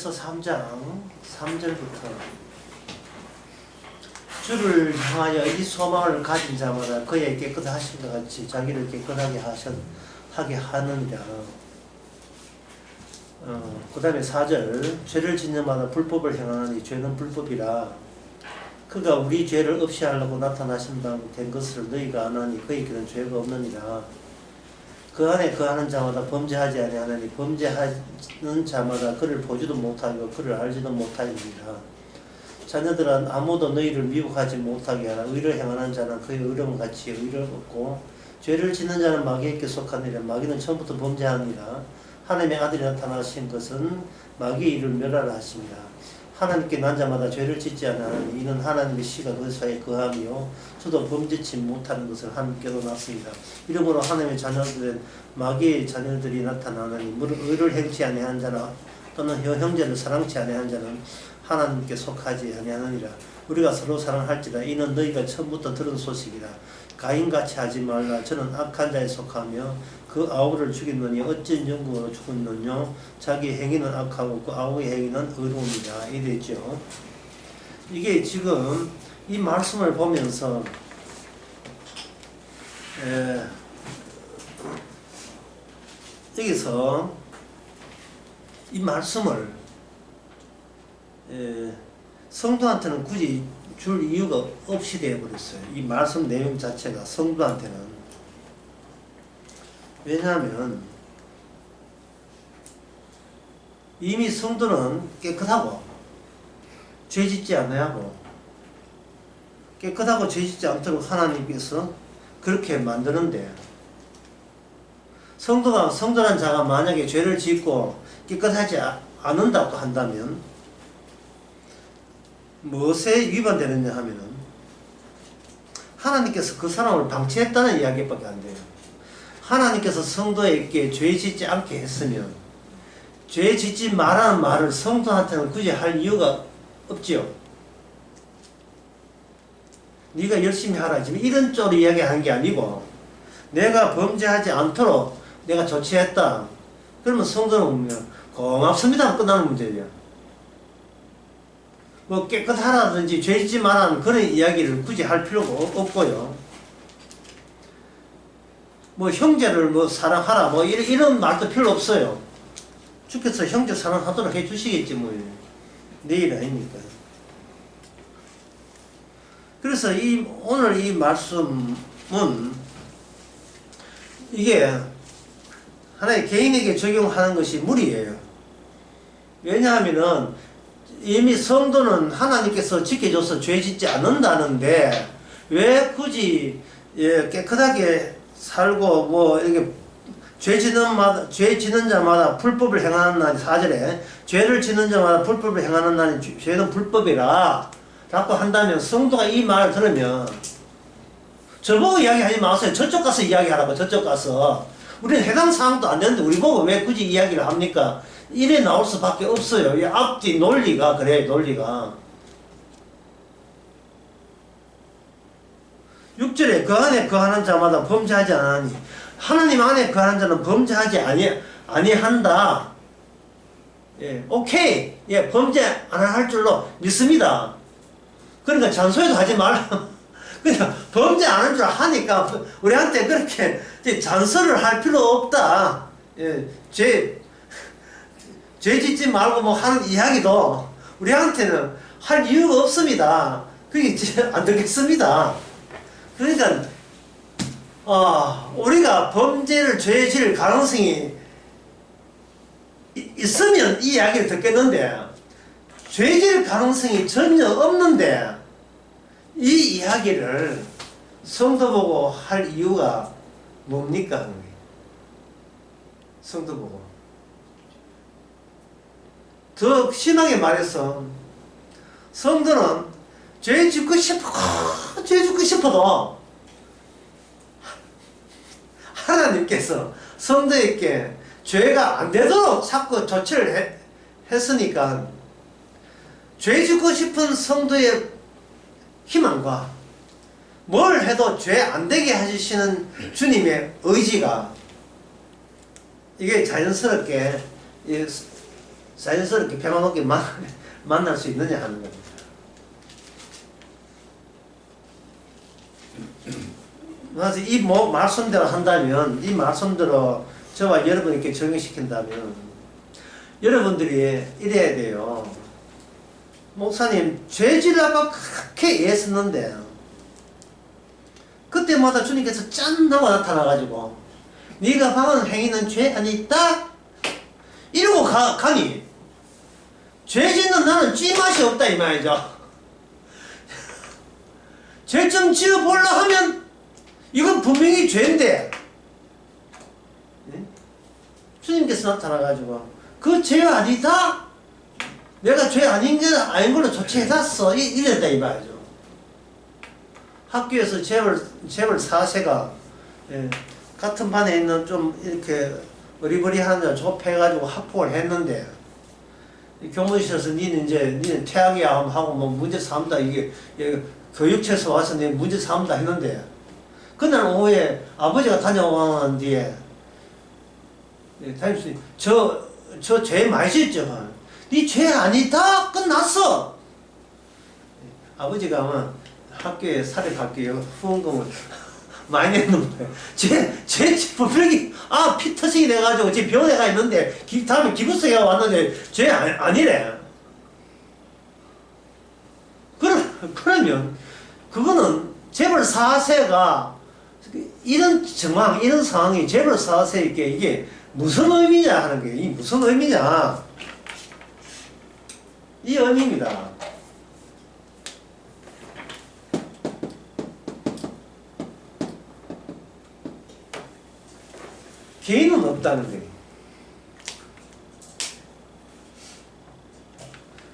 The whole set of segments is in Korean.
그래서 3장 3절부터 주를 향하여 이 소망을 가진 자마다 그의 깨끗하심과 같이 자기를 깨끗하게 하게 하느니라. 그 다음에 4절 죄를 짓는 자마다 불법을 행하느니 죄는 불법이라. 그가 우리 죄를 없이 하려고 나타나신 바 된 것을 너희가 아나니 그에게는 죄가 없느니라. 그 안에 거하는 자마다 범죄하지 아니하느니 범죄하는 자마다 그를 보지도 못하고 그를 알지도 못하리라. 자녀들아 아무도 너희를 미혹하지 못하게 하라. 의를 행하는 자는 그의 의로움 같이 의를 얻고 죄를 짓는 자는 마귀에게 속하니라. 마귀는 처음부터 범죄하니라. 하나님의 아들이 나타나신 것은 마귀의 일을 멸하라 하십니다. 하나님께 난 자마다 죄를 짓지 않으니 이는 하나님의 씨가 그 사이에 거하며 저도 범죄치 못하는 것을 하나님께도 났습니다. 이러므로 하나님의 자녀들은 마귀의 자녀들이 나타나느니 무릇 의를 행치 아니한 자나 또는 형제를 사랑치 아니한 자는 하나님께 속하지 아니하느니라. 우리가 서로 사랑할지라 이는 너희가 처음부터 들은 소식이라. 가인같이 하지 말라. 저는 악한 자에 속하며 그 아우를 죽였느니 어찌 영구로 죽었느냐. 자기 행위는 악하고 그 아우의 행위는 의로움이라. 이랬죠. 이게 지금 이 말씀을 보면서 여기서 이 말씀을 성도한테는 굳이 줄 이유가 없이 되어버렸어요. 이 말씀 내용 자체가 성도한테는. 왜냐하면 이미 성도는 깨끗하고 죄짓지 않아야 하고 깨끗하고 죄짓지 않도록 하나님께서 그렇게 만드는데 성도란 자가 만약에 죄를 짓고 깨끗하지 않는다고 한다면 무엇에 위반되느냐 하면은 하나님께서 그 사람을 방치했다는 이야기밖에 안 돼요. 하나님께서 성도에게 죄 짓지 않게 했으면 죄 짓지 말라는 말을 성도한테는 굳이 할 이유가 없지요. 네가 열심히 하라. 지금 이런 쪽으로 이야기하는 게 아니고 내가 범죄하지 않도록 내가 조치했다. 그러면 성도는 고맙습니다. 끝나는 문제냐. 뭐 깨끗하라든지 죄 짓지 말라는 그런 이야기를 굳이 할 필요가 없고요. 뭐 형제를 뭐 사랑하라 뭐 이런 말도 필요 없어요. 주께서 형제 사랑하도록 해주시겠지 뭐. 내일 아닙니까? 그래서 오늘 이 말씀은 이게 하나의 개인에게 적용하는 것이 무리예요. 왜냐하면은 이미 성도는 하나님께서 지켜줘서 죄 짓지 않는다는데 왜 굳이 깨끗하게 살고 뭐 이렇게 죄 짓는 자마다 불법을 행하는 날이 4절에 죄를 짓는 자마다 불법을 행하는 날이 죄는 불법이라 라고 한다면 성도가 이 말을 들으면 저보고 이야기하지 마세요. 저쪽 가서 이야기하라고. 저쪽 가서 우리는 해당 사항도 안 되는데 우리 보고 왜 굳이 이야기를 합니까? 이래 나올 수밖에 없어요. 이 앞뒤 논리가 그래. 논리가 6절에 그 안에 거하는 자마다 범죄하지 않으니 하나님 안에 거하는 자는 범죄하지 아니한다. 예, 오케이. 예, 범죄 안 할 줄로 믿습니다. 그러니까 잔소리도 하지 말라. 그냥 범죄 안 할 줄 하니까 우리한테 그렇게 잔소리를 할 필요 없다. 예, 죄 짓지 말고 뭐 하는 이야기도 우리한테는 할 이유가 없습니다. 그게 안 되겠습니다. 그러니까 우리가 범죄를 죄 지을 가능성이 있으면 이 이야기를 듣겠는데 죄 지을 가능성이 전혀 없는데 이 이야기를 성도 보고 할 이유가 뭡니까? 성도 보고 더 심하게 말해서 성도는 죄 짓고 싶어도 하나님께서 성도에게 죄가 안 되도록 자꾸 조치를 했으니까 죄 짓고 싶은 성도의 희망과 뭘 해도 죄 안 되게 해주시는 주님의 의지가 이게 자연스럽게 자연스럽게 평화롭게 만날 수 있느냐 하는 겁니다. 그래서 이 말씀대로 한다면, 이 말씀대로 저와 여러분에게 적용시킨다면 여러분들이 이래야 돼요. 목사님, 죄질라고 그렇게 애썼는데 그때마다 주님께서 짠 하고 나타나가지고 네가 방은 행위는 죄 아니다? 이러고 가니 죄 짓는 나는 찌맛이 없다 이 말이죠. 죄 좀 지어보려 하면 이건 분명히 죄인데 주님께서 나타나가지고 그 죄 아니다? 내가 죄 아닌 걸로 조치해놨어 이랬다 이 말이죠. 학교에서 재벌 4세가 같은 반에 있는 좀 이렇게 어리버리한 자 좁혀가지고 학폭을 했는데 교무실에서 니는 퇴학이야 하고 뭐 문제 삼다 이게 교육처에서 와서 내 문제 삼다 했는데 그날 오후에 아버지가 다녀온 뒤에 다니면서 저 죄 많이 짓죠. 니 죄 아니다 끝났어. 아버지가 아마 학교에 사립학교에 후원금을 많이 냈는 거예요. 제 분명히 피 터지게 돼가지고 지금 병원에 가 있는데 다음에 기부서가 왔는데 죄 아니래. 그러면 그거는 재벌 4세가 이런 정황, 이런 상황이 재벌 4세에게 이게 무슨 의미냐 하는 게, 이 무슨 의미냐, 이 의미입니다. 개인은 없다는 거예요.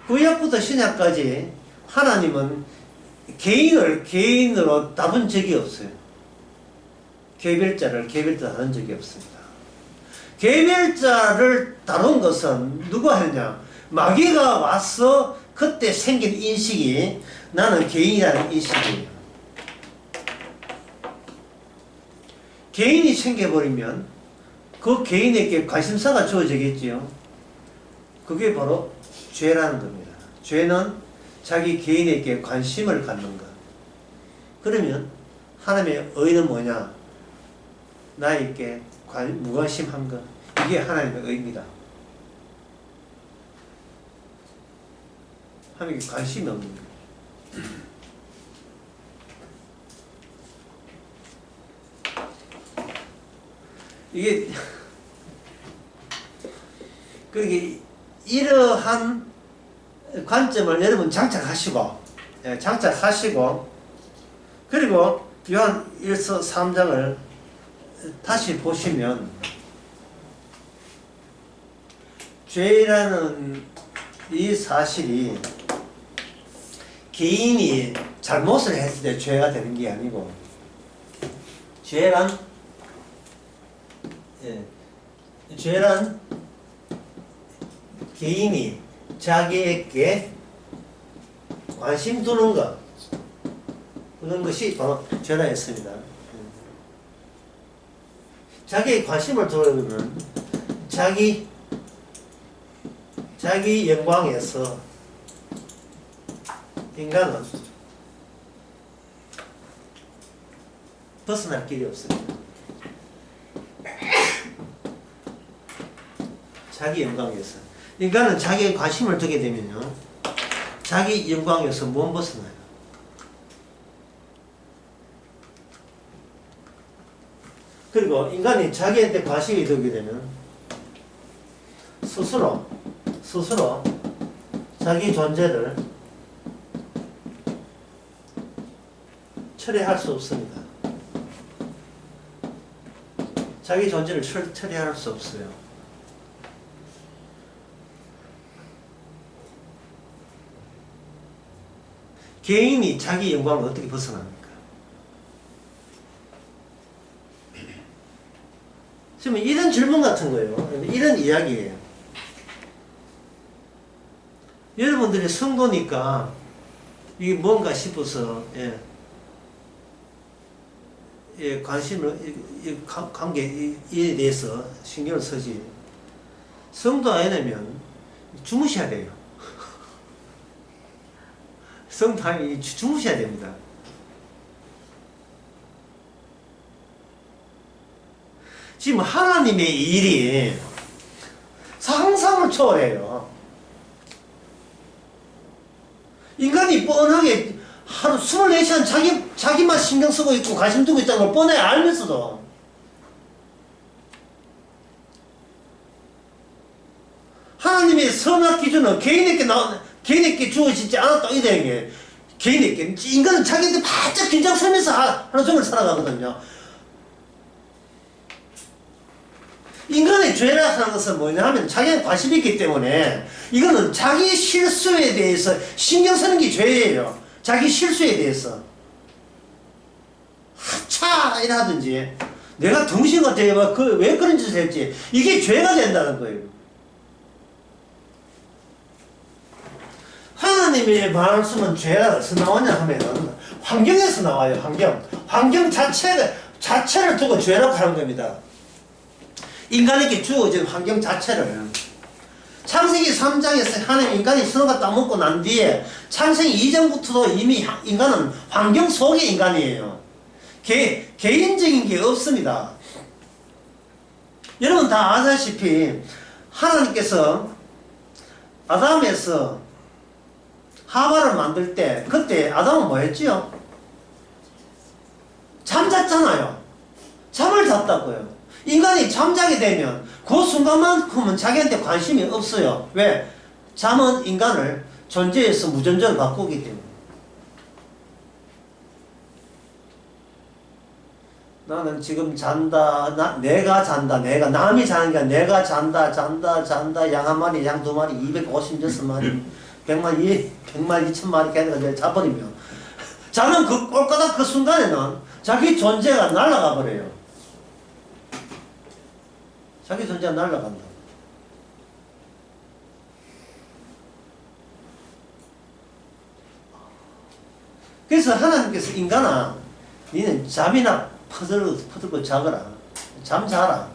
구약부터 신약까지 하나님은 개인을 개인으로 다룬 적이 없어요. 개별자를 다룬 적이 없습니다. 개별자를 다룬 것은 누가 했냐? 마귀가 와서 그때 생긴 인식이 나는 개인이라는 인식이에요. 개인이 생겨버리면 그 개인에게 관심사가 주어지겠지요. 그게 바로 죄라는 겁니다. 죄는 자기 개인에게 관심을 갖는 것. 그러면 하나님의 의는 뭐냐? 나에게 무관심한 것. 이게 하나님의 의입니다. 하나님께 관심이 없는 것. 이게 그게 이러한 관점을 여러분 장착하시고 그리고 요한 1서 3장을 다시 보시면 죄라는 이 사실이 개인이 잘못을 했을 때 죄가 되는 게 아니고 죄란 개인이 자기에게 관심 두는 것, 그런 것이 바로 죄라 했습니다. 자기의 관심을 두려면 자기 영광에서 인간은 벗어날 길이 없습니다. 자기 영광에서. 인간은 자기의 관심을 두게 되면요, 자기 영광에서 못 벗어나요. 그리고 인간이 자기한테 관심이 두게 되면 스스로 자기 존재를 처리할 수 없습니다. 자기 존재를 처리할 수 없어요. 개인이 자기 영광을 어떻게 벗어납니까? 지금 이런 질문 같은 거예요. 이런 이야기예요. 여러분들이 성도니까 이게 뭔가 싶어서 관심을 관계에 대해서 신경을 쓰지. 성도 아니면 주무셔야 돼요. 성탄이 주무셔야 됩니다. 지금 하나님의 일이 상상을 초월해요. 인간이 뻔하게 하루 24시간 자기만 신경 쓰고 있고 관심 두고 있다는 걸 뻔히 알면서도 하나님의 선악 기준은 개인에게 주어지지 않았다. 이 되게 개인에게 인간은 자기한테 바짝 긴장 서면서 하루 종일 살아가거든요. 인간의 죄라 하는 것은 뭐냐 하면 자기한테 관심이 있기 때문에 이거는 자기 실수에 대해서 신경 쓰는 게 죄예요. 자기 실수에 대해서 하차 이라든지 내가 덩신 같아 왜 그런 짓을 했지 이게 죄가 된다는 거예요. 하나님의 말씀은 죄가 어디서 나오냐 하면 환경에서 나와요. 환경 자체를 두고 죄라고 하는 겁니다. 인간에게 주어진 환경 자체를 창세기 3장에서 하나님 인간이 선악과 따먹고 난 뒤에 창세기 이전부터도 이미 인간은 환경 속의 인간이에요. 개인적인 게 없습니다. 여러분 다 아시다시피 하나님께서 아담에서 하와를 만들 때 그때 아담은 뭐 했지요? 잠잤잖아요. 잠을 잤다고요. 인간이 잠자게 되면 그 순간만큼은 자기한테 관심이 없어요. 왜? 잠은 인간을 존재에서 무존재로 바꾸기 때문에. 나는 지금 잔다, 내가 잔다, 남이 자는 게 아니라 내가 잔다, 양 한 마리, 양 두 마리, 256마리, 100마리, 2천마리 걔네가 자버리면. 자는 꼴까닥 그 순간에는 자기 존재가 날아가 버려요. 자기 존재가 날아간다. 그래서 하나님께서 인간아, 니는 잠이나 퍼들고 자거라. 잠자라.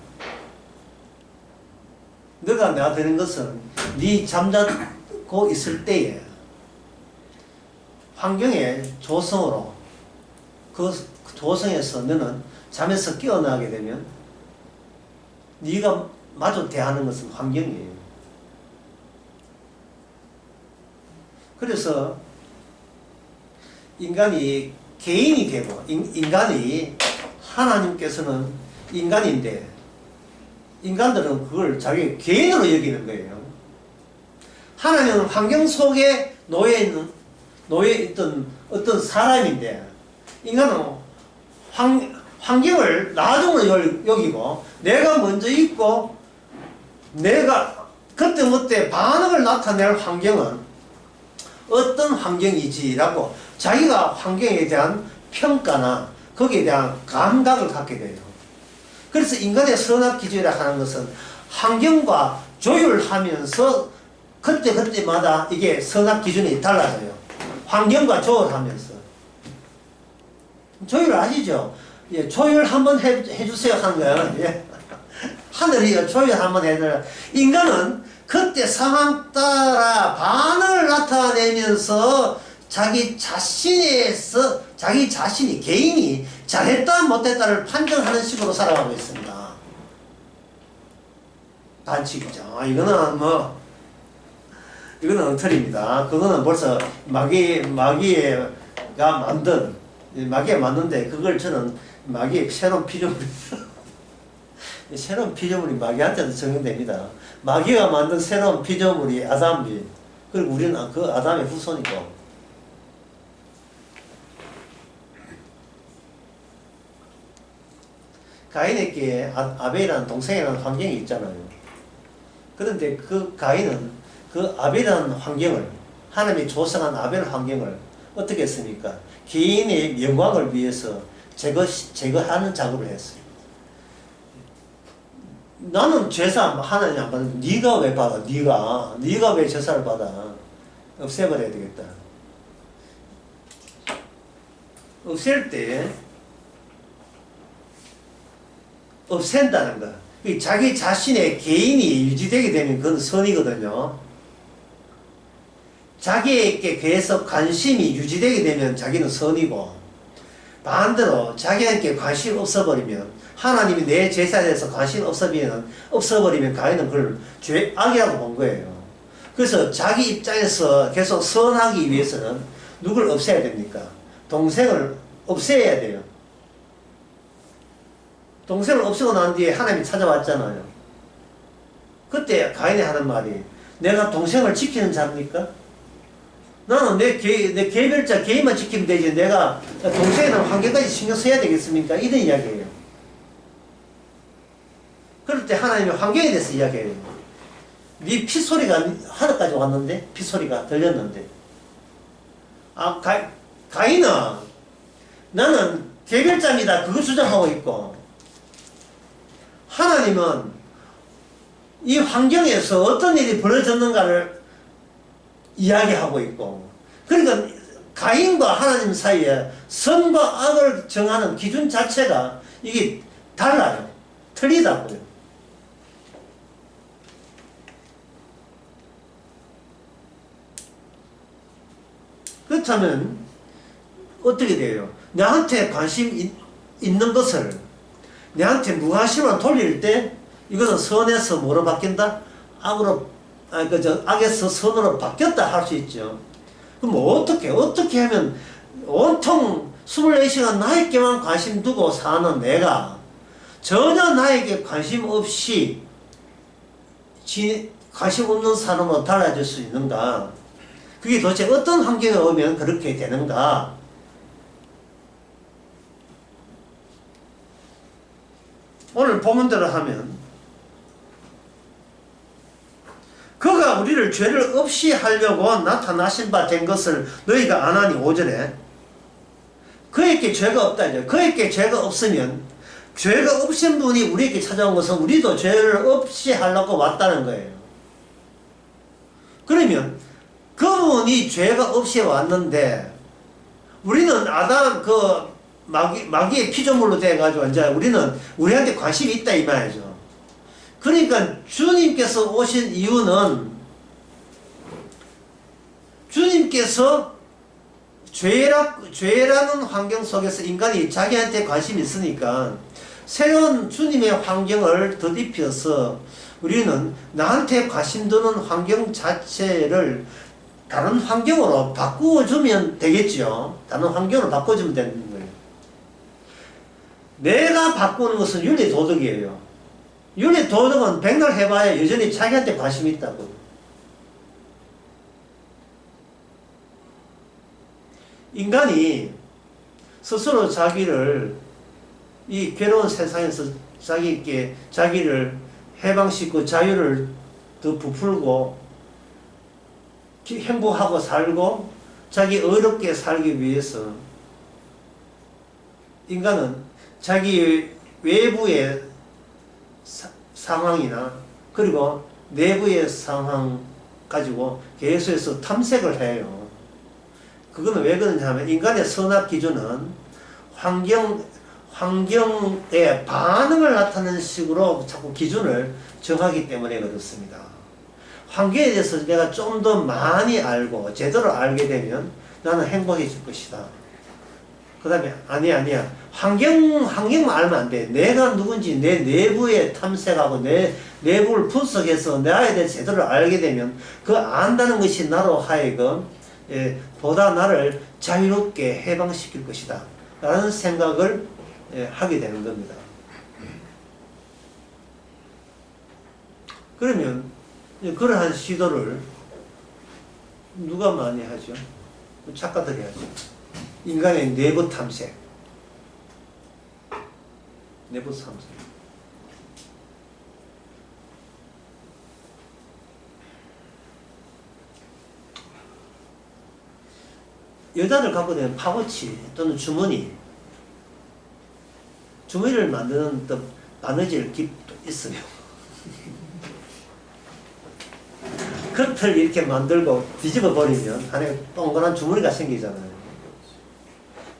너가 내가 되는 것은 네 잠자고 있을 때에 환경의 조성으로 그 조성에서 너는 잠에서 깨어나게 되면 네가 마저 대하는 것은 환경이에요. 그래서 인간이 개인이 되고 인간이 하나님께서는 인간인데 인간들은 그걸 자기 개인으로 여기는 거예요. 하나님은 환경 속에 놓여 있던 어떤 사람인데 인간은 환경을 나중으로 여기고 내가 먼저 있고 내가 그때 반응을 나타낼 환경은 어떤 환경이지라고 자기가 환경에 대한 평가나 거기에 대한 감각을 갖게 돼요. 그래서 인간의 선악기준이라 하는 것은 환경과 조율하면서 그때마다 이게 선악기준이 달라져요. 환경과 조율하면서. 조율 아시죠? 예, 조율 한번 해주세요 하는 거예요. 예. 하늘이 조율 한번 해줘요. 인간은 그때 상황 따라 반응을 나타내면서 자기 자신이 개인이 잘했다 못했다를 판정하는 식으로 살아가고 있습니다. 반칙이죠. 이거는 이거는 엉터리입니다. 그거는 벌써 마귀가 만든데 그걸 저는 마귀의 새로운 피조물이 새로운 피조물이 마귀한테도 적용됩니다. 마귀가 만든 새로운 피조물이 아담이 그리고 우리는 그 아담의 후손이고 가인에게 아벨이라는 동생이라는 환경이 있잖아요. 그런데 그 가인은 그 아벨이라는 환경을 하나님이 조성한 아벨 환경을 어떻게 했습니까? 개인의 영광을 위해서 제거하는 작업을 했어요. 나는 제사 하나님 안 받는 네가 왜 받아? 네가 왜 제사를 받아? 없애버려야 되겠다. 없앨 때 없앤다는 거. 자기 자신의 개인이 유지되게 되면 그건 선이거든요. 자기에게 계속 관심이 유지되게 되면 자기는 선이고, 반대로 자기에게 관심 없어버리면, 하나님이 내 제사에 대해서 관심 없어버리면 가인은 그걸 악이라고 본 거예요. 그래서 자기 입장에서 계속 선하기 위해서는 누굴 없애야 됩니까? 동생을 없애야 돼요. 동생을 없애고 난 뒤에 하나님이 찾아왔잖아요. 그때 가인이 하는 말이, 내가 동생을 지키는 자입니까? 나는 내 개별자 개인만 지키면 되지 내가 동생에 대한 환경까지 신경 써야 되겠습니까? 이런 이야기예요. 그럴 때 하나님이 환경에 대해서 이야기해요. 네 피소리가 하늘까지 왔는데, 피소리가 들렸는데, 가인은 나는 개별자입니다 그거 주장하고 있고, 하나님은 이 환경에서 어떤 일이 벌어졌는가를 이야기하고 있고, 그러니까 가인과 하나님 사이에 선과 악을 정하는 기준 자체가 이게 달라요. 틀리다고요. 그렇다면 어떻게 돼요? 나한테 관심 있는 것을 내한테 무관심으로 돌릴 때 이것은 선에서 뭐로 바뀐다? 악에서 선으로 바뀌었다 할 수 있죠. 그럼 어떻게 하면 온통 24시간 나에게만 관심 두고 사는 내가 전혀 나에게 관심 없이 관심 없는 사람으로 달라질 수 있는가? 그게 도대체 어떤 환경에 오면 그렇게 되는가? 오늘 본문대로 하면 그가 우리를 죄를 없이 하려고 나타나신 바 된 것을 너희가 아나니 5절에 그에게 죄가 없다 이제 그에게 죄가 없으면 죄가 없인 분이 우리에게 찾아온 것은 우리도 죄를 없이 하려고 왔다는 거예요. 그러면 그분이 죄가 없이 왔는데 우리는 아담 마귀의 피조물로 돼가지고 이제 우리는 우리한테 관심이 있다 이 말이죠. 그러니까 주님께서 오신 이유는 주님께서 죄라는 환경 속에서 인간이 자기한테 관심이 있으니까 새로운 주님의 환경을 덧입혀서 우리는 나한테 관심 두는 환경 자체를 다른 환경으로 바꾸어주면 되겠죠. 다른 환경으로 바꿔주면 되는 거예요. 내가 바꾸는 것은 윤리도덕이에요. 윤리도덕은 백날 해봐야 여전히 자기한테 관심이 있다고. 인간이 스스로 자기를 이 괴로운 세상에서 자기를 해방시키고 자유를 더 부풀고 행복하고 살고 자기 의롭게 살기 위해서 인간은 자기 외부의 상황이나 그리고 내부의 상황 가지고 계속해서 탐색을 해요. 그거는 왜 그러냐 하면 인간의 선악 기준은 환경에 반응을 나타내는 식으로 자꾸 기준을 정하기 때문에 그렇습니다. 환경에 대해서 내가 좀 더 많이 알고 제대로 알게 되면 나는 행복해질 것이다. 그 다음에 아니야. 환경만 알면 안 돼. 내가 누군지 내 내부에 탐색하고 내 내부를 분석해서 나에 대해 제대로 알게 되면 그 안다는 것이 나로 하여금 보다 나를 자유롭게 해방시킬 것이다. 라는 생각을 하게 되는 겁니다. 그러면 그러한 시도를 누가 많이 하죠? 작가들이 하죠. 인간의 내부 탐색. 내부 탐색. 여자들 갖고 있는 파우치 또는 주머니를 만드는 또 바느질 기법도 있어요. 겉을 이렇게 만들고 뒤집어 버리면 안에 동그란 주머니가 생기잖아요.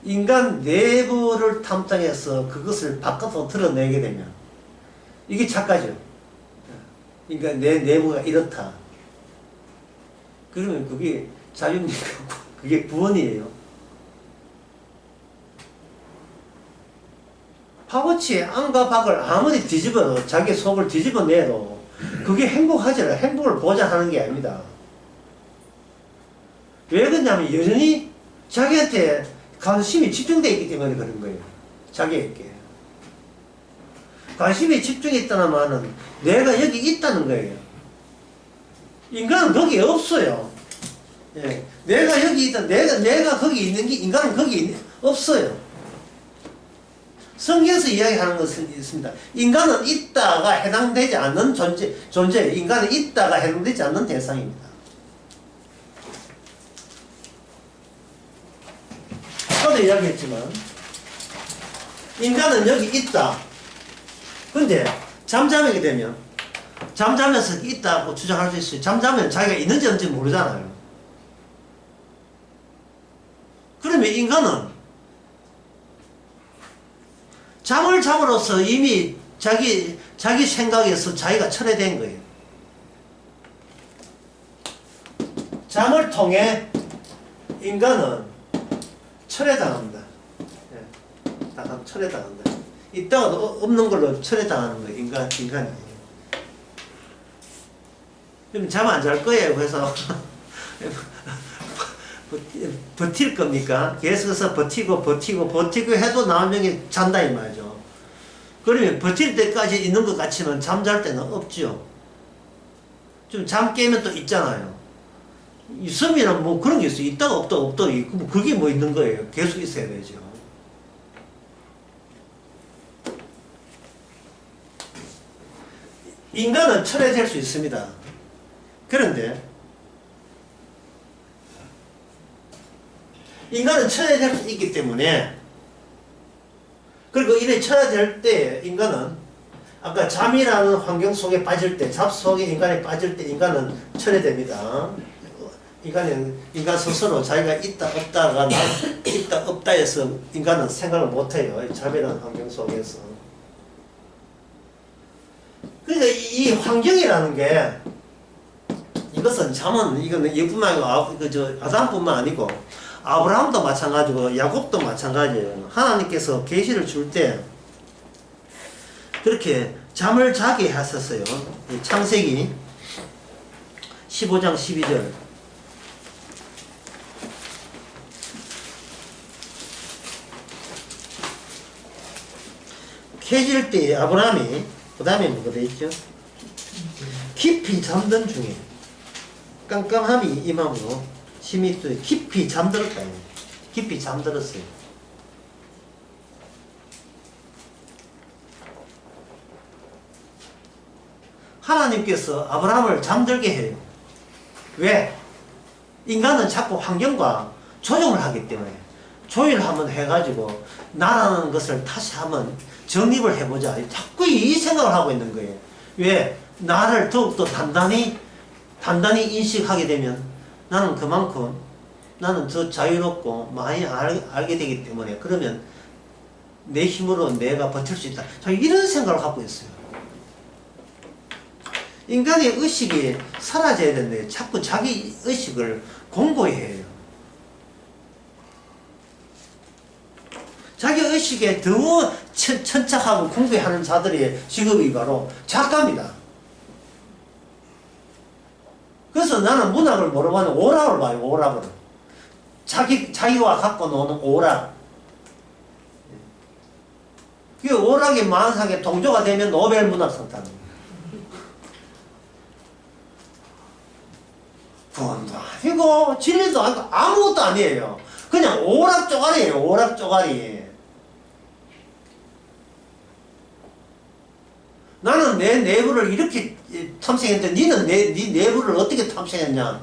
인간 내부를 탐정해서 그것을 바깥으로 드러내게 되면 이게 작가죠. 그러니까 내 내부가 이렇다. 그러면 그게 자유입니까? 그게 구원이에요. 파고치에 안과 밖을 아무리 뒤집어도 자기 속을 뒤집어내도 그게 행복하지라 행복을 보장하는 게 아닙니다. 왜 그러냐면 여전히 자기한테 관심이 집중되어 있기 때문에 그런 거예요. 자기에게. 관심이 집중했다는 말은 내가 여기 있다는 거예요. 인간은 거기에 없어요. 예. 내가 여기 있다, 내가 거기 있는 게 인간은 거기 없어요. 성경에서 이야기하는 것은 있습니다. 인간은 있다가 해당되지 않는 존재, 인간은 있다가 해당되지 않는 대상입니다. 아까도 이야기했지만, 인간은 여기 있다. 근데, 잠자게 되면, 잠자면서 있다고 주장할 수 있어요. 잠자면 자기가 있는지 없는지 모르잖아요. 그러면 인간은 잠을 잠으로써 이미 자기 생각에서 자기가 철회된 거예요. 잠을 통해 인간은 철회당합니다. 예, 철회당한다. 있다가 없는 걸로 철회당하는 거예요. 인간이. 그럼 잠 안 잘 거예요. 그래서 버틸 겁니까? 계속해서 버티고 해도 나중에 잔다 이 말이죠. 그러면 버틸 때까지 있는 것 같지만 잠잘 때는 없죠. 좀 잠 깨면 또 있잖아요. 있으면 뭐 그런 게 있어요. 있다가 없다 있고 그게 뭐 있는 거예요. 계속 있어야 되죠. 인간은 철회될 수 있습니다. 그런데 인간은 철회될 수 있기 때문에, 그리고 이래 철회될 때 인간은 아까 잠이라는 환경 속에 빠질 때, 잡 속에 인간이 빠질 때 인간은 철회됩니다. 인간 스스로 자기가 있다 없다가 있다 없다 해서 인간은 생각을 못해요. 잠이라는 환경 속에서. 그러니까 이 환경이라는 게, 이것은 잠은 이거는 이뿐만 아니고 아담뿐만 아니고 아브라함도 마찬가지고 야곱도 마찬가지예요. 하나님께서 계시를 줄 때 그렇게 잠을 자게 하셨어요. 창세기 15장 12절. 깨질 때 아브라함이 그 다음에 뭐가 되어 있죠? 깊이 잠든 중에 깜깜함이 임함으로 심히 또 깊이 잠들었다. 깊이 잠들었어요. 하나님께서 아브라함을 잠들게 해요. 왜? 인간은 자꾸 환경과 조정을 하기 때문에 조율을 한번 해가지고 나라는 것을 다시 한번 정립을 해보자. 자꾸 이 생각을 하고 있는 거예요. 왜? 나를 더욱더 단단히 인식하게 되면 나는 그만큼 나는 더 자유롭고 많이 알게 되기 때문에, 그러면 내 힘으로 내가 버틸 수 있다. 이런 생각을 갖고 있어요. 인간의 의식이 사라져야 되는데 자꾸 자기 의식을 공고히 해요. 자기 의식에 더 천착하고 공부하는 자들의 직업이 바로 작가입니다. 그래서 나는 문학을 뭐라고 하냐, 오락을 봐요. 오락을. 자기와 갖고 노는 오락. 그 오락이 만상에 동조가 되면 노벨 문학상 타는 거예요. 구원도 아니고 진리도 아니고 아무것도 아니에요. 그냥 오락 쪼가리예요. 오락 쪼가리. 나는 내 내부를 이렇게 탐색했는데 니는 네 내부를 어떻게 탐색했냐.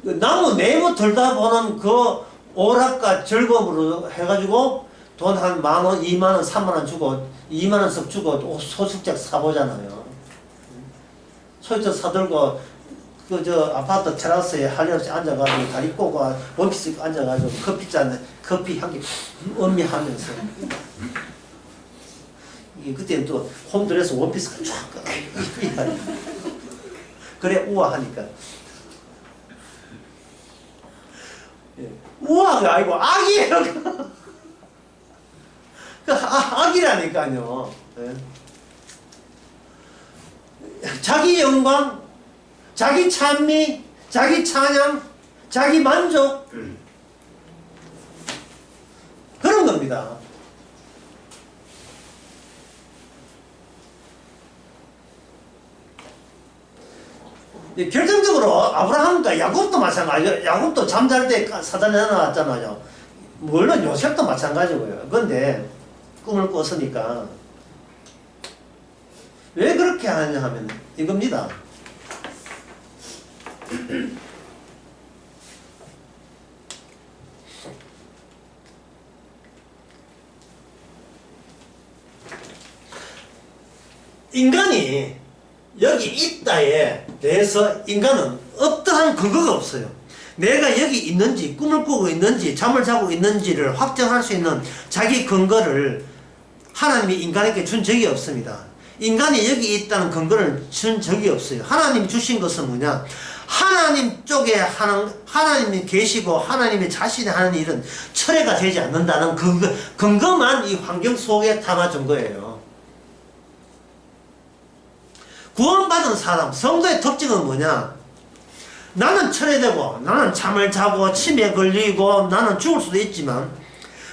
나무 내부 들다 보는 그 오락과 즐거움으로 해가지고 돈 한 10,000원, 20,000원, 30,000원 주고 20,000원씩 주고 소식책 사보잖아요. 소식책 사들고 그 아파트 테라스에 한없이 앉아가지고 다리 꼬고 원피스 입고 앉아가지고 커피 한 개 음미하면서, 이게 그때는 또 홈드레스 원피스가 쫙 그래 우아하니까. 예. 우아가 아니고 악이에요. 그 악이라니까요. 예. 자기 영광, 자기 찬미, 자기 찬양, 자기 만족, 그런 겁니다. 결정적으로 아브라함과 야곱도 마찬가지예요. 야곱도 잠잘 때 사단에 나왔잖아요. 물론 요셉도 마찬가지고요. 그런데 꿈을 꿨으니까 왜 그렇게 하냐 하면 이겁니다. 인간이 여기 있다에 대해서 인간은 어떠한 근거가 없어요. 내가 여기 있는지, 꿈을 꾸고 있는지, 잠을 자고 있는지를 확정할 수 있는 자기 근거를 하나님이 인간에게 준 적이 없습니다. 인간이 여기 있다는 근거를 준 적이 없어요. 하나님이 주신 것은 뭐냐? 하나님 쪽에 하나님이 계시고 하나님이 자신이 하는 일은 철회가 되지 않는다는 근거만 이 환경 속에 담아준 거예요. 구원받은 사람, 성도의 특징은 뭐냐? 나는 철회되고, 나는 잠을 자고, 치매에 걸리고, 나는 죽을 수도 있지만,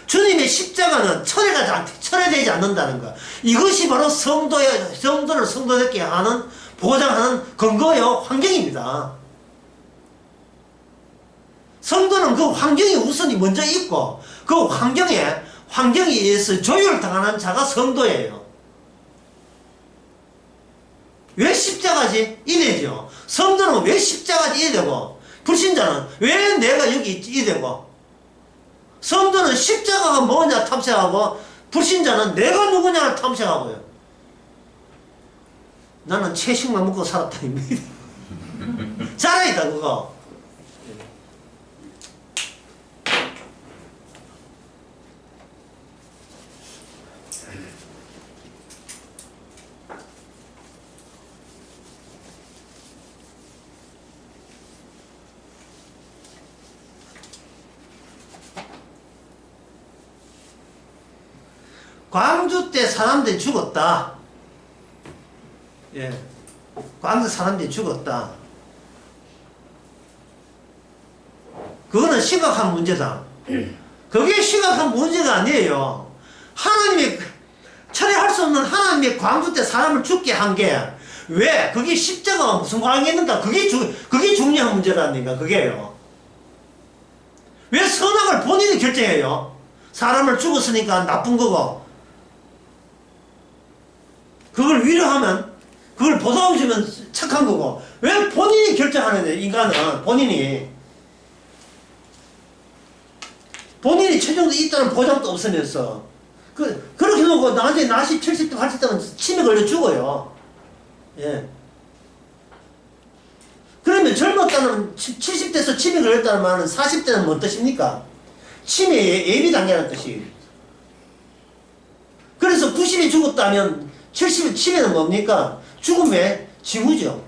주님의 십자가는 철회되지 않는다는 것. 이것이 바로 성도를 성도답게 하는, 보장하는 근거요, 환경입니다. 성도는 그 환경이 우선이 먼저 있고, 그 환경에 의해서 조율당하는 자가 성도예요. 왜 십자가지? 이래죠. 성도는 왜 십자가지? 이래고, 불신자는 왜 내가 여기 있지? 이래고, 성도는 십자가가 뭐냐 탐색하고, 불신자는 내가 누구냐를 탐색하고요. 나는 채식만 먹고 살았다입니다. 자랑이다 그거. 광주 때 사람들이 죽었다. 예. 광주 사람들이 죽었다. 그거는 심각한 문제다. 그게 심각한 문제가 아니에요. 하나님이, 철회할 수 없는 하나님이 광주 때 사람을 죽게 한 게, 왜? 그게 십자가가 무슨 관계 있는가? 그게 중요한 문제라니까, 그게요. 왜 선악을 본인이 결정해요? 사람을 죽었으니까 나쁜 거고, 그걸 위로하면, 그걸 보상해주면 착한 거고, 왜 본인이 결정하느냐, 인간은, 본인이 최종도 있다는 보장도 없으면서, 그렇게 놓고 나중에 70대, 80대는 치매 걸려 죽어요. 예. 그러면 젊었다는, 70대에서 치매 걸렸다는 말은 40대는 뭔 뜻입니까? 치매의 예비 단계라는 뜻이에요. 그래서 90이 죽었다면 70의 치매는 뭡니까? 죽음의 징후죠.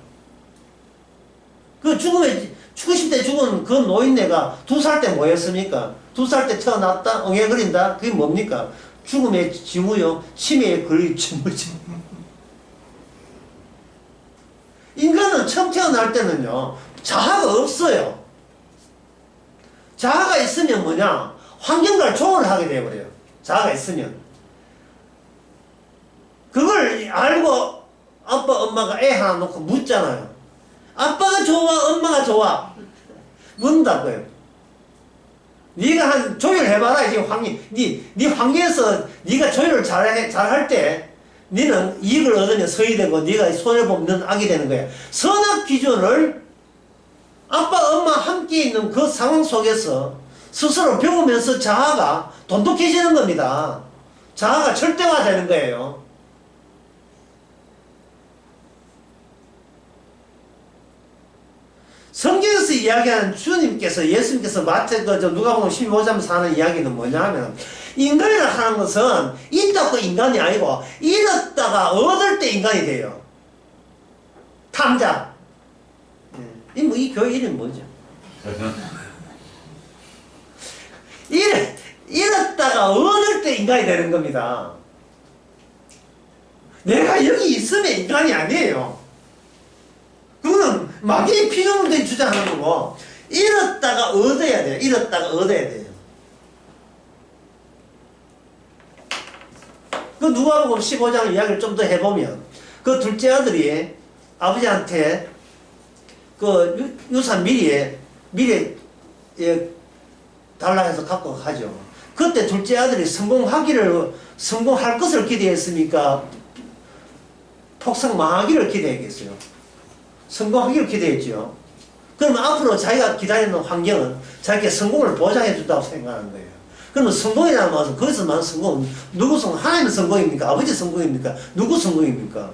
그 죽으실 때 죽은 그 노인네가 2살 때 뭐였습니까? 2살 때 태어났다? 엉애거린다? 그게 뭡니까? 죽음의 징후요. 치매에 걸릴 징후죠. 인간은 처음 태어날 때는요, 자아가 없어요. 자아가 있으면 뭐냐? 환경과를 조언을 하게 되어버려요. 자아가 있으면. 그걸 알고 아빠 엄마가 애 하나 놓고 묻잖아요. 아빠가 좋아 엄마가 좋아 묻는다고요. 네가 한 조율해봐라. 지금 네 환경에서 네가 조율을 잘할 때 너는 이익을 얻으면 서이 되고 네가 손해보면 너는 악이 되는 거야. 선악 기준을 아빠 엄마 함께 있는 그 상황 속에서 스스로 배우면서 자아가 돈독해지는 겁니다. 자아가 절대화되는 거예요. 성경에서 이야기하는 예수님께서 누가복음 15장에서 하는 이야기는 뭐냐 하면, 인간이라 하는 것은 있다고 인간이 아니고 잃었다가 얻을 때 인간이 돼요. 탐자. 이 교회 이름이 뭐죠? 인간이 되는 겁니다. 내가 여기 있으면 인간이 아니에요. 그거는 마귀의 피조물들이 주장하는 거고, 잃었다가 얻어야 돼요. 잃었다가 얻어야 돼요. 그 누가복음 15장 이야기를 좀 더 해보면, 그 둘째 아들이 아버지한테 그 유산 미리 달라 해서 갖고 가죠. 그때 둘째 아들이 성공할 것을 기대했습니까? 폭삭 망하기를 기대했겠어요. 성공하기를 기대했죠. 그러면 앞으로 자기가 기다리는 환경은 자기의 성공을 보장해 준다고 생각하는 거예요. 그러면 성공이라는 말은 거기서 말하는 성공은 누구 성공? 하나님의 성공입니까? 아버지 성공입니까? 누구 성공입니까?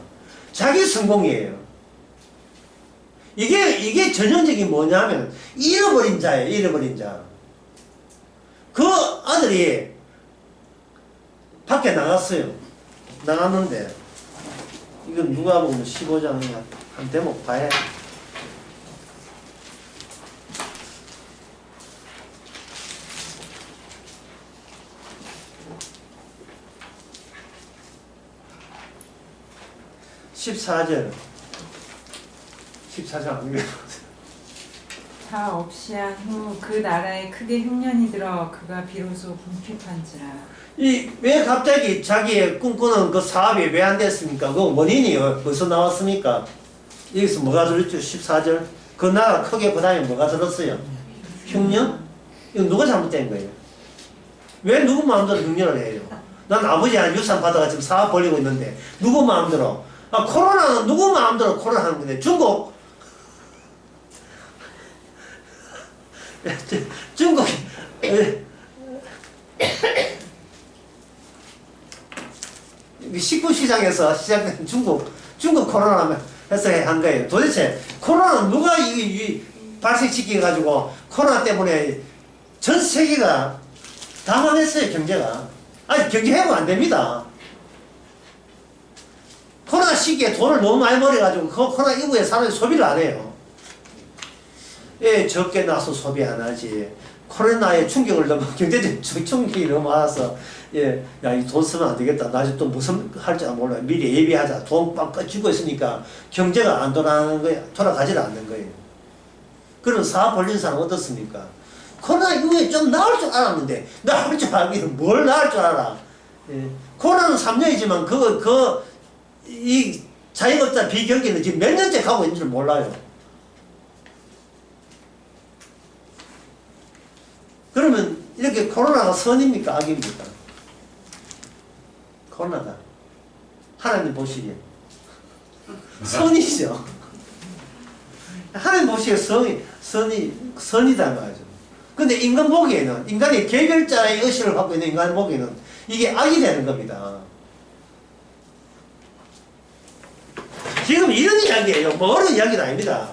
자기 성공이에요. 이게 전형적인 뭐냐면 잃어버린 자예요. 잃어버린 자. 그 아들이 밖에 나갔어요. 나갔는데 이건 누가 보면 15장 한 대목 봐야 14절 14장 다 없이 한 후 그 나라에 크게 흉년이 들어 그가 비로소 궁핍한지라. 왜 갑자기 자기의 꿈꾸는 그 사업이 왜 안 됐습니까? 그 원인이 어디서 나왔습니까? 여기서 뭐가 들었죠? 14절 그 나라 크게 그 다음에 뭐가 들었어요? 흉년? 이거 누가 잘못된 거예요? 왜 누구 마음대로 흉년을 해요? 난 아버지한테 유산 받아가 지금 사업 벌리고 있는데 누구 마음대로? 코로나는 누구 마음대로 코로나 하는 건데 중국 식품시장에서 시작된 중국 코로나 해서 한 거예요. 도대체 코로나는 누가 발생시켜가지고 코로나 때문에 전 세계가 다 망했어요. 경제가. 아니 경제 회복 안 됩니다. 코로나 시기에 돈을 너무 많이 벌여가지고 그 코로나 이후에 사람들이 소비를 안 해요. 예, 적게 나서 소비 안 하지. 코로나의 충격을 너무, 경제적 충격이 너무 많아서, 예, 야, 이 돈 쓰면 안 되겠다. 나중에 또 무슨 할지 몰라. 미리 예비하자. 돈 빵 쥐고 있으니까 경제가 안 돌아가지 않는 거예요. 그런 사업 벌린 사람 어떻습니까? 코로나 이후에 좀 나을 줄 알았는데, 나을 줄 알기는 뭘 나을 줄 알아. 예. 코로나는 3년이지만, 이 자영업자 비경기는 지금 몇 년째 가고 있는 줄 몰라요. 그러면 이렇게 코로나가 선입니까? 악입니까? 코로나가. 하나님 보시기에. 선이죠. 하나님 보시기에 선이다 말이죠. 근데 인간 보기에는, 인간이 개별자의 의식을 갖고 있는 인간 보기에는 이게 악이 되는 겁니다. 지금 이런 이야기예요. 뭐 어려운 이야기는 아닙니다.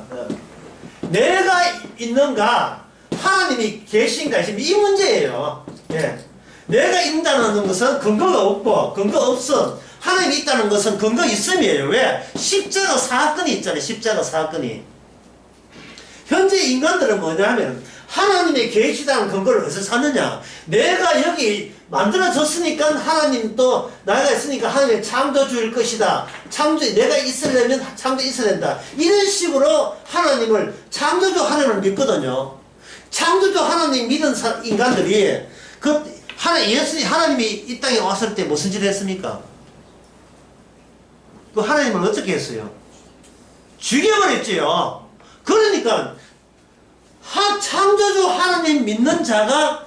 내가 있는가, 하나님이 계신가, 지금 이 문제예요. 예. 내가 있다는 것은 근거가 없고, 근거 없음. 하나님이 있다는 것은 근거 있음이에요. 왜? 십자가 사건이 있잖아요. 십자가 사건이. 현재 인간들은 뭐냐면, 하나님이 계시다는 근거를 어디서 찾느냐? 내가 여기 만들어졌으니까 하나님도 나가 있으니까 하나님이 창조주일 것이다. 내가 있으려면 창조 있어야 된다. 이런 식으로 하나님을, 창조주 하나님을 믿거든요. 창조주 하나님 믿은 인간들이 하나님이 이 땅에 왔을 때 무슨 짓을 했습니까? 그 하나님을 어떻게 했어요? 죽여버렸지요. 그러니까 창조주 하나님 믿는 자가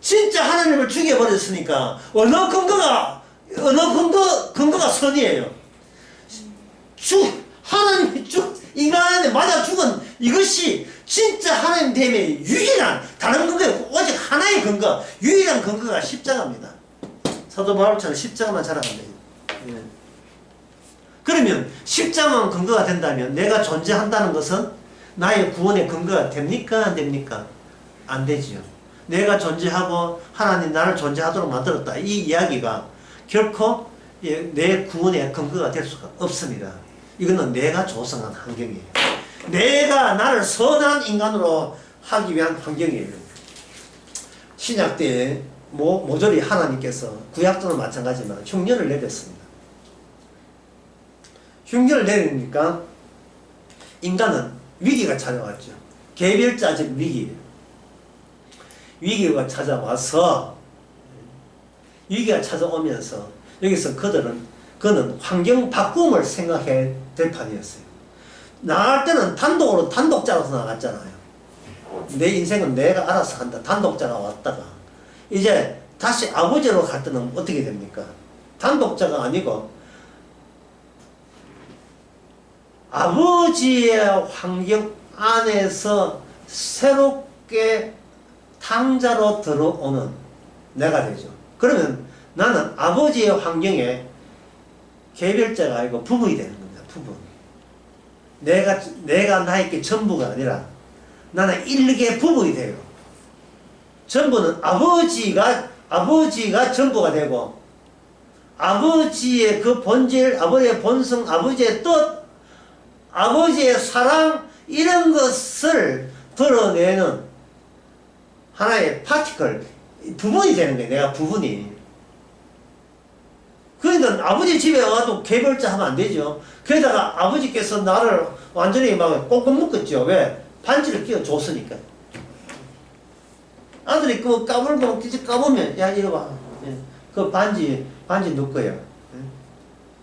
진짜 하나님을 죽여버렸으니까 어느 근거가 선이에요. 하나님이 인간에 맞아 죽은 이것이 진짜 하나님 됨의 유일한, 다른 근거가 오직 하나의 근거, 유일한 근거가 십자가입니다. 사도 바울처럼 십자가만 자랑하면 돼요. 예. 그러면 십자가만 근거가 된다면 내가 존재한다는 것은 나의 구원의 근거가 됩니까? 안 됩니까? 안 되지요. 내가 존재하고 하나님 나를 존재하도록 만들었다. 이 이야기가 결코 내 구원의 근거가 될 수가 없습니다. 이거는 내가 조성한 환경이에요. 내가 나를 선한 인간으로 하기 위한 환경이에요. 신약 때 모조리 하나님께서 구약도는 마찬가지지만 흉년을 내렸습니다. 흉년을 내리니까 인간은 위기가 찾아왔죠. 개별자적 위기가 찾아와서 위기가 찾아오면서 여기서 그는 환경 바꿈을 생각해야 될 판이었어요. 나갈 때는 단독자로서 나갔잖아요. 내 인생은 내가 알아서 한다. 단독자가 왔다가 이제 다시 아버지로 갈 때는 어떻게 됩니까? 단독자가 아니고 아버지의 환경 안에서 새롭게 탕자로 들어오는 내가 되죠. 그러면 나는 아버지의 환경에 개별자가 아니고 부분이 되는 겁니다. 부분. 내가 나에게 전부가 아니라 나는 일개 부분이 돼요. 전부는 아버지가 전부가 되고 아버지의 그 본질, 아버지의 본성, 아버지의 뜻, 아버지의 사랑 이런 것을 드러내는 하나의 파티클 부분이 되는 거예요. 내가 부분이. 그러니까 아버지 집에 와도 개별자 하면 안 되죠. 그러다가 아버지께서 나를 완전히 막 꽁꽁 묶었죠. 왜? 반지를 끼워줬으니까. 아들이 그 까불면, 까보면, 야, 이거 봐. 그 반지 넣을 거야.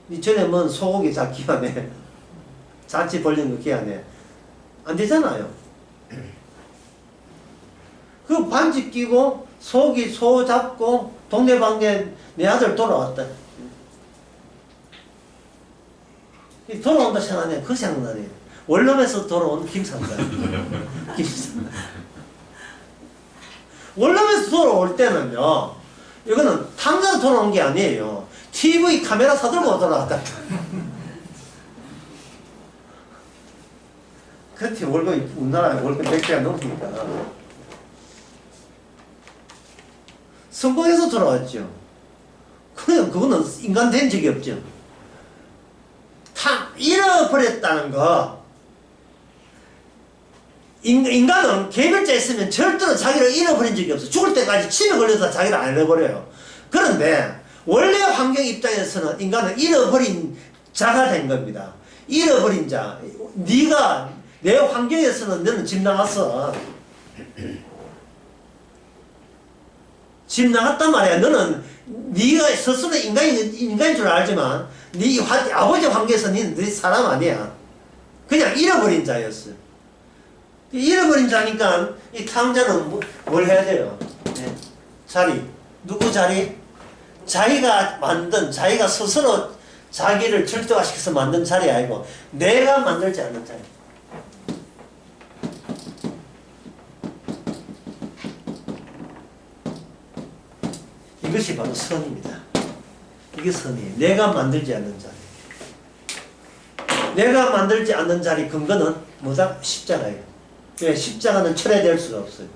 니 전에 뭔 소고기 다 끼워내. 자취 벌린 거 끼워내. 안 되잖아요. 그 반지 끼고, 소 잡고, 동네방네 내 아들 돌아왔다. 돌아온다 생각하네. 그 생각나네. 월남에서 돌아온 김상자. 김상자. 월남에서 돌아올 때는요, 이거는 탕자로 돌아온 게 아니에요. TV 카메라 사들고 돌아왔다. 그때 월급이, 우리나라에 월급 100개가 넘으니까. 성공해서 돌아왔죠. 그거는 인간 된 적이 없죠. 잃어버렸다는 거. 인간은 개별자 있으면 절대로 자기를 잃어버린 적이 없어. 죽을 때까지 침에 걸려서 자기를 안 잃어버려요. 그런데 원래 환경 입장에서는 인간은 잃어버린 자가 된 겁니다. 잃어버린 자. 네가 내 환경에서는 너는 집 나갔어. 집 나갔단 말이야. 너는 네가 스스로 인간인 줄 알지만 네 아버지 환경에서 네 사람 아니야. 그냥 잃어버린 자였어. 잃어버린 자니까 이 탕자는 뭘 해야 돼요? 네. 자리. 누구 자리? 자기가 스스로 자기를 절대화시켜서 만든 자리 아니고 내가 만들지 않는 자리. 이것이 바로 선입니다. 이게 선이에요. 내가 만들지 않는 자리. 내가 만들지 않는 자리 근거는 뭐다? 십자가예요. 왜? 십자가는 철회될 수가 없어요.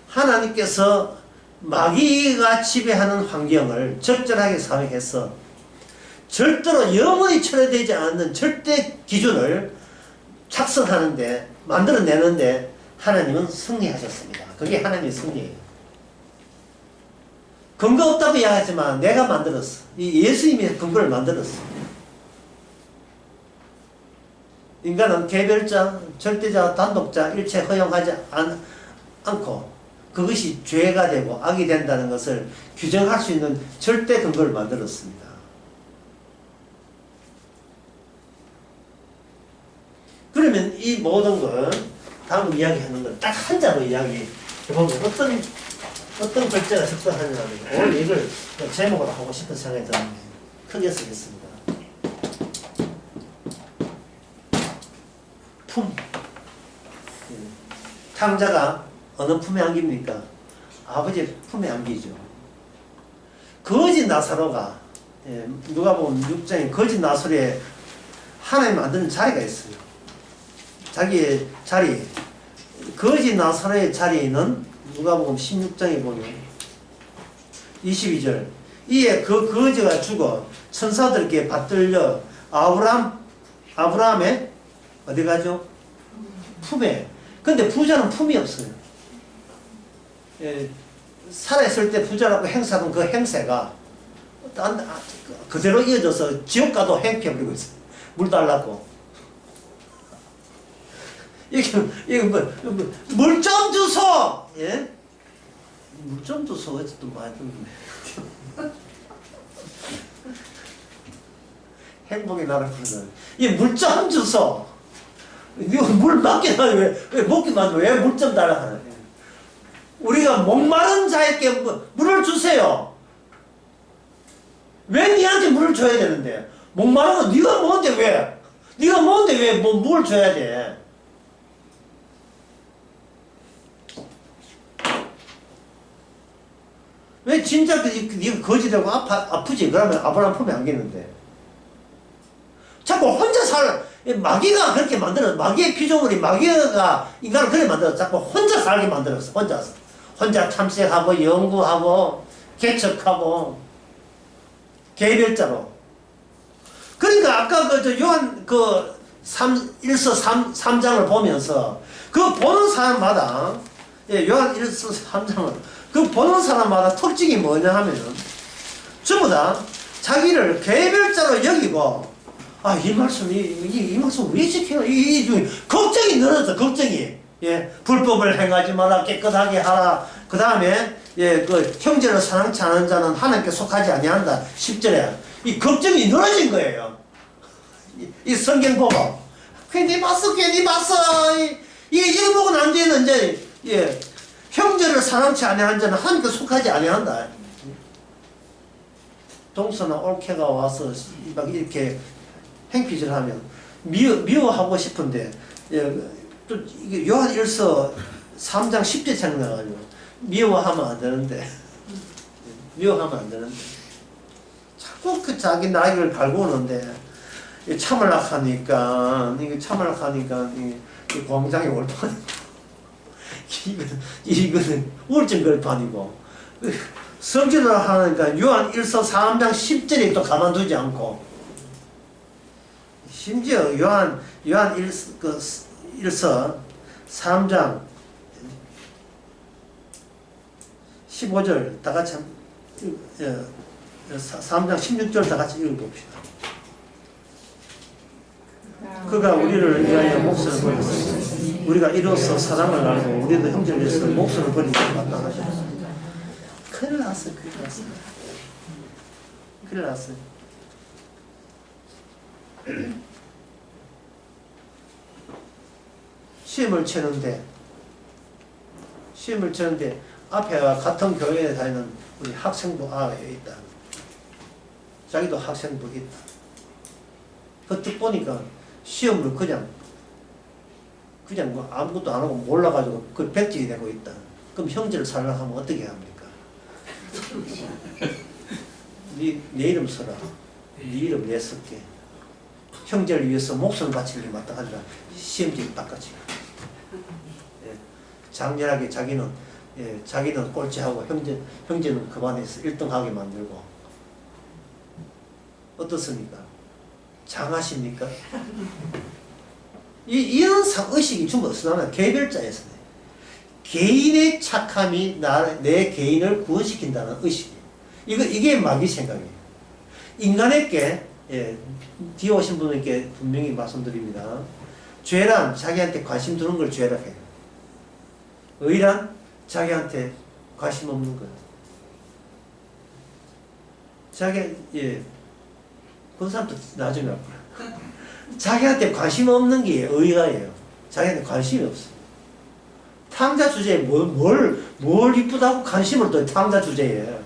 하나님께서 마귀가 지배하는 환경을 적절하게 사용해서 절대로 영원히 철회되지 않는 절대 기준을 작성하는데, 만들어내는데 하나님은 승리하셨습니다. 그게 하나님의 승리예요. 근거 없다고 이야기하지만 내가 만들었어. 이 예수님이 근거를 만들었어. 인간은 개별자, 절대자, 단독자, 일체 허용하지 않고 그것이 죄가 되고 악이 된다는 것을 규정할 수 있는 절대 근거를 만들었습니다. 그러면 이 모든 건 다음 이야기하는 건 딱 한 자로 이야기해보면 어떤 글자가 적당하냐면 오늘 이걸 제목으로 하고 싶은 생각이 드는데 크게 쓰겠습니다. 품. 탕자가 어느 품에 안깁니까? 아버지 품에 안기죠. 거짓 나사로가 누가 보면 6장에 거짓 나사로에 하나님 만드는 자리가 있어요. 자기의 자리, 거짓 나사로의 자리는 누가 보면 16장에 보면 22절 이에 그 거지가 죽어 천사들께 받들려 아브라함의 어디 가죠? 품에. 근데 부자는 품이 없어요. 살아있을 때 부자라고 행사하던 그 행세가 그대로 이어져서 지옥 가도 행피해버리고 있어요. 물 달라고. 이게 물 좀 주소! 예? 물 좀 주소. 어디서 또 많이 듣는데. 행복의 나라 부르는. 물 좀 주소! 이거 물 맞게 나 왜 먹기만 왜 물 좀 달라 하는. 우리가 목마른 자에게 물을 주세요. 왜 니한테 물을 줘야 되는데? 목마른 건 네가 뭔데 왜? 네가 뭔데 왜 뭘 줘야 돼? 왜 진짜 네가 거지되고 아프지? 그러면 아브라함 품에 안겠는데. 자꾸 혼자 마귀가 그렇게 만들어. 마귀의 피조물이 마귀가 인간을 그렇게 만들어. 자꾸 혼자 살게 만들었어. 혼자 탐색하고 연구하고 개척하고 개별자로. 그러니까 아까 요한 1서 3장을 보면서 그 보는 사람마다 요한 1서 3장을 그 보는 사람마다 특징이 뭐냐 하면은 전부 다 자기를 개별자로 여기고 이 말씀 왜 지켜요? 걱정이 늘어져. 걱정이. 불법을 행하지 마라. 깨끗하게 하라. 그 다음에 그 형제를 사랑치 않은 자는 하나님께 속하지 아니한다. 10절에 이 걱정이 늘어진 거예요. 이 성경 보고 괜히 봤어. 이거 보고 난 뒤에는 이제 형제를 사랑치 아니한 자는 하나님께 속하지 아니한다. 동서나 올케가 와서 막 이렇게 행피질하면 미워하고 싶은데 또 이게 요한 1서 3장 10절 생각나가지고 미워하면 안 되는데 자꾸 그 자기 나이를 갈고 오는데 참으려 하니까 이 공장에 올 판이고 이거는 우울증 걸 판이고 성질을 하니까 요한 1서 3장 10절에 또 가만두지 않고 심지어 요한 1서 3장 15절 다 같이 3장 16절 다 같이 읽어봅시다. 그가 우리를 위하여 목숨을 버렸으니 우리가 이로써 사랑을 알고 우리도 형제를 위해서 목숨을 버리는 것 같다 하셨습니다. 큰일 났어요. 시험을 치는데 앞에 같은 교회에 다니는 우리 학생부 있다. 자기도 학생부 있다. 그때 보니까 시험을 그냥 뭐 아무것도 안 하고 몰라가지고 그 백지이 되고 있다. 그럼 형제를 살려고 하면 어떻게 합니까? 네 이름 써라. 네 이름 내 쓸게. 형제를 위해서 목숨을 바치는 게 마땅하니라. 시험지를 바꿔치고. 장렬하게 자기는 꼴찌하고 형제는 그만해서 1등하게 만들고. 어떻습니까? 장하십니까? 이런 의식이 전부 어디서 나오냐? 개별자에서. 개인의 착함이 내 개인을 구원시킨다는 의식. 이게 마귀 생각이에요. 인간에게, 뒤에 오신 분에게 분명히 말씀드립니다. 죄란 자기한테 관심 두는 걸 죄라 해요. 의란 자기한테 관심 없는 거예요. 그 사람도 나중에 할 거야. 자기한테 관심 없는 게 의가예요. 자기한테 관심이 없어. 탕자 주제에 뭘 이쁘다고 관심을 둬, 탕자 주제에.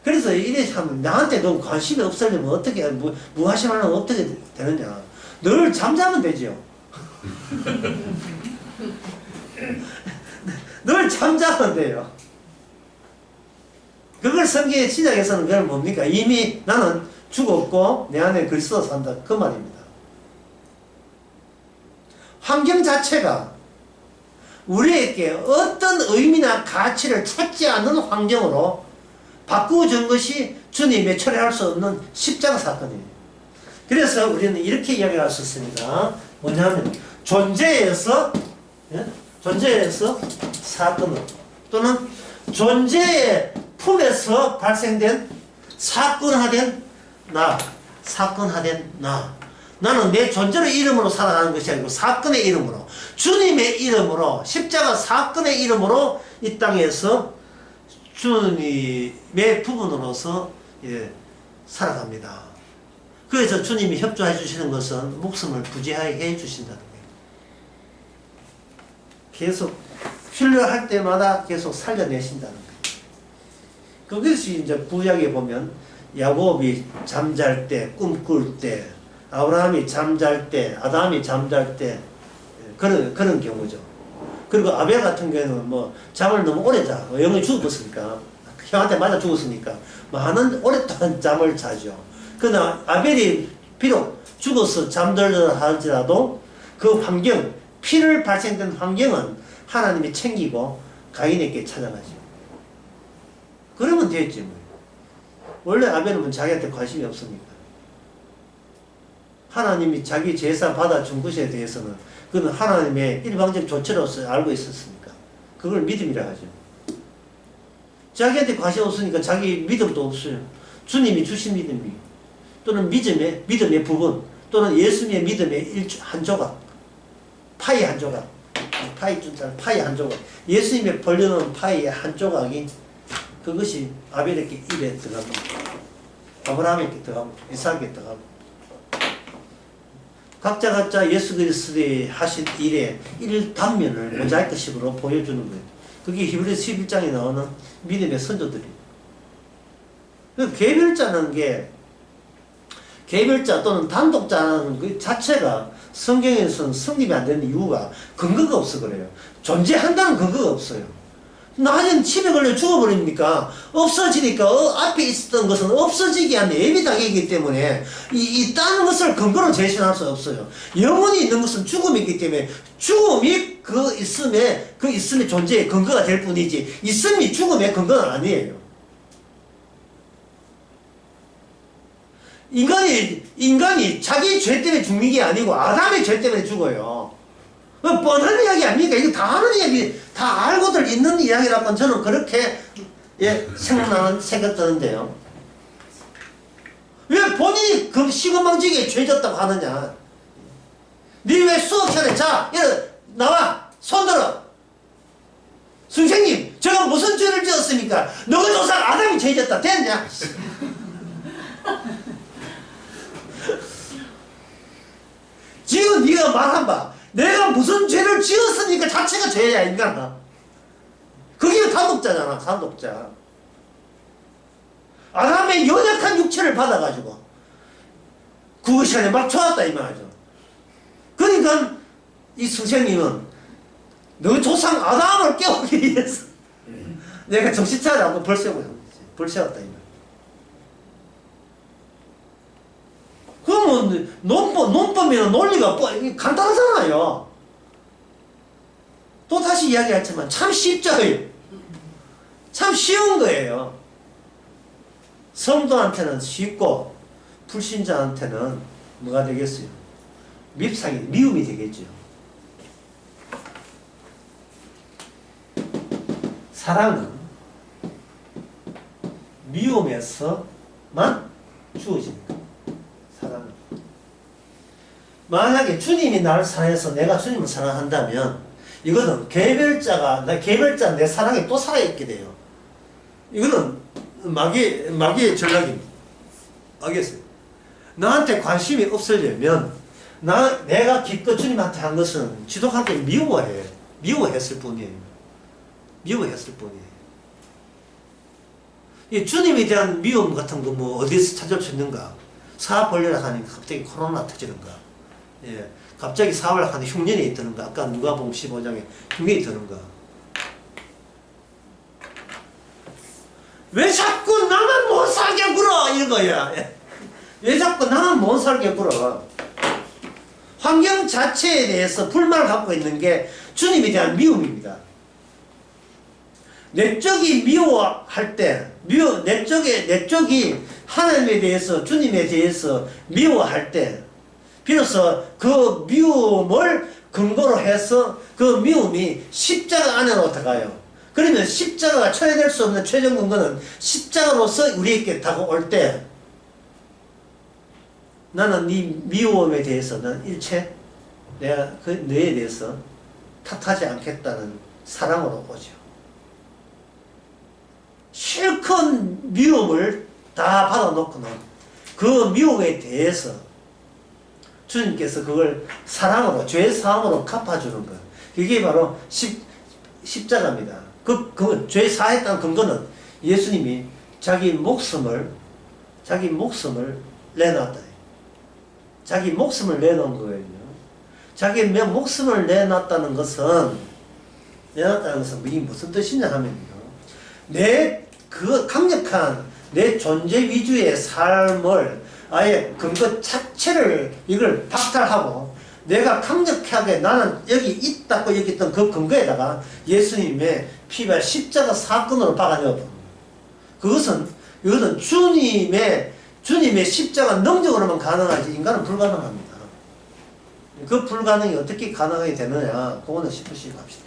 그래서 이래 하면 나한테 너 관심이 없으려면 어떻게, 무하시마는 어떻게 되느냐. 늘 잠자면 되죠. 늘 잠자면 돼요. 그걸 성경의 시작에서는 그걸 뭡니까? 이미 나는 죽었고 내 안에 그리스도 산다. 그 말입니다. 환경 자체가 우리에게 어떤 의미나 가치를 찾지 않는 환경으로 바꾸어준 것이 주님의 철회할 수 없는 십자가 사건이에요. 그래서 우리는 이렇게 이야기할 수 있습니다. 뭐냐면 존재에서 사건으로 또는 존재의 품에서 발생된 사건화된 나. 나는 내 존재의 이름으로 살아가는 것이 아니고 사건의 이름으로, 주님의 이름으로, 십자가 사건의 이름으로 이 땅에서 주님의 부분으로서 살아갑니다. 그래서 주님이 협조해 주시는 것은 목숨을 부지하게 해 주신다는 거예요. 계속 필요할 때마다 계속 살려내신다는 거예요. 그것이 이제 구약에 보면 야곱이 잠잘 때, 꿈꿀 때, 아브라함이 잠잘 때, 아담이 잠잘 때, 그런 경우죠. 그리고 아벨 같은 경우는 뭐 잠을 너무 오래 자, 영이 죽었으니까, 형한테 맞아 죽었으니까 많은 오랫동안 잠을 자죠. 그러나 아벨이 비록 죽어서 잠들다 할지라도 그 환경, 피를 발생된 환경은 하나님이 챙기고 가인에게 찾아가죠. 그러면 됐지 뭐. 원래 아벨은 자기한테 관심이 없으니까. 하나님이 자기 제사 받아준 것에 대해서는 그는 하나님의 일방적 조치로서 알고 있었으니까. 그걸 믿음이라 하죠. 자기한테 관심 없으니까 자기 믿음도 없어요. 주님이 주신 믿음이, 또는 믿음의 부분, 또는 예수님의 믿음의 한 조각, 파이 한 조각, 파이 한 조각, 예수님의 벌려놓은 파이의 한 조각이 그것이 아벨에게 입에 들어가고, 아브라함에게 들어가고, 이삭에게 들어가고, 각자 예수 그리스도의 하신 일의 일 단면을 모자이크식으로 보여주는 거예요. 그게 히브리서 11장에 나오는 믿음의 선조들이에요. 개별자는 게, 개별자 또는 단독자는 그 자체가 성경에서는 성립이 안 되는 이유가 근거가 없어 그래요. 존재한다는 근거가 없어요. 나중에 침에 걸려 죽어버립니까? 없어지니까 앞에 있었던 것은 없어지기 위한 예비당이기 때문에 이 다른 것을 근거로 제시할 수 없어요. 영원히 있는 것은 죽음이기 때문에 죽음이 그 있음의 존재의 근거가 될 뿐이지 있음이 죽음의 근거는 아니에요. 인간이 자기 죄 때문에 죽는 게 아니고 아담의 죄 때문에 죽어요. 뻔한 이야기 아닙니까? 이거 다 아는 이야기, 다 알고들 있는 이야기라고 저는 그렇게 생각드는데요. 왜 본인이 그 시금방지게 죄졌다고 하느냐? 니 왜 수업 시간에 자, 나와, 손들어. 선생님, 제가 무슨 죄를 지었습니까? 너희 조상 아담이 죄졌다. 됐냐? 지금 네가 말한 바 내가 무슨 죄를 지었으니까 자체가 죄야 인간아. 그게 단독자잖아. 단독자. 아담의 연약한 육체를 받아가지고 그 시간에 막 좋았다 이 말이죠. 그러니까 이 선생님은 너 조상 아담을 깨우기 위해서 내가 정신 차리라고 벌새웠다 이 말. 그러면 논법이나 논리가 간단하잖아요. 또 다시 이야기했지만 참 쉽죠. 참 쉬운 거예요. 성도한테는 쉽고 불신자한테는 뭐가 되겠어요? 미움이 되겠죠. 사랑은 미움에서만 주어집니다. 사랑은. 만약에 주님이 나를 사랑해서 내가 주님을 사랑한다면 이거는 개별자 내 사랑에 또 살아있게 돼요. 이거는 마귀의 전략입니다. 알겠어요? 나한테 관심이 없으려면 내가 기껏 주님한테 한 것은 지독하게 미워했을 뿐이에요. 미워했을 뿐이에요. 이 주님에 대한 미움 같은 거 뭐 어디서 찾을 수 있는가? 사업 벌려라 하니까 갑자기 코로나 터지는가? 예, 갑자기 사업을 하는 흉년이 드는가? 아까 누가복음 15장에 흉년이 드는가? 왜 자꾸 나만 못 살게 굴어? 이거야. 왜 자꾸 나만 못 살게 굴어? 환경 자체에 대해서 불만을 갖고 있는 게 주님에 대한 미움입니다. 내 쪽이 미워할 때, 내 쪽이 하나님에 대해서 주님에 대해서 미워할 때 비로소 그 미움을 근거로 해서 그 미움이 십자가 안으로 들어가요. 그러면 십자가가 초래될 수 없는 최종 근거는 십자가로서 우리에게 다가올 때 나는 네 미움에 대해서는 일체 내가 그 너에 대해서 탓하지 않겠다는 사랑으로 오죠. 실컷 미움을 다 받아놓고는 그 미움에 대해서 주님께서 그걸 사랑으로 죄 사함으로 갚아주는 것. 그게 바로 십자가입니다. 죄 사했다는 근거는 예수님이 자기 목숨을 내놨다. 자기 목숨을 내놓은 거예요. 자기 목숨을 내놨다는 것은 이게 무슨 뜻이냐 하면요. 그 강력한 내 존재 위주의 삶을 아예 근거 자체를 이걸 박탈하고 내가 강력하게 나는 여기 있다고 여기있던 그 근거에다가 예수님의 피발 십자가 사건으로 박아내어 봅니다. 이것은 주님의 십자가 능력으로만 가능하지 인간은 불가능합니다. 그 불가능이 어떻게 가능하게 되느냐 그거는 싶으시고 합시다.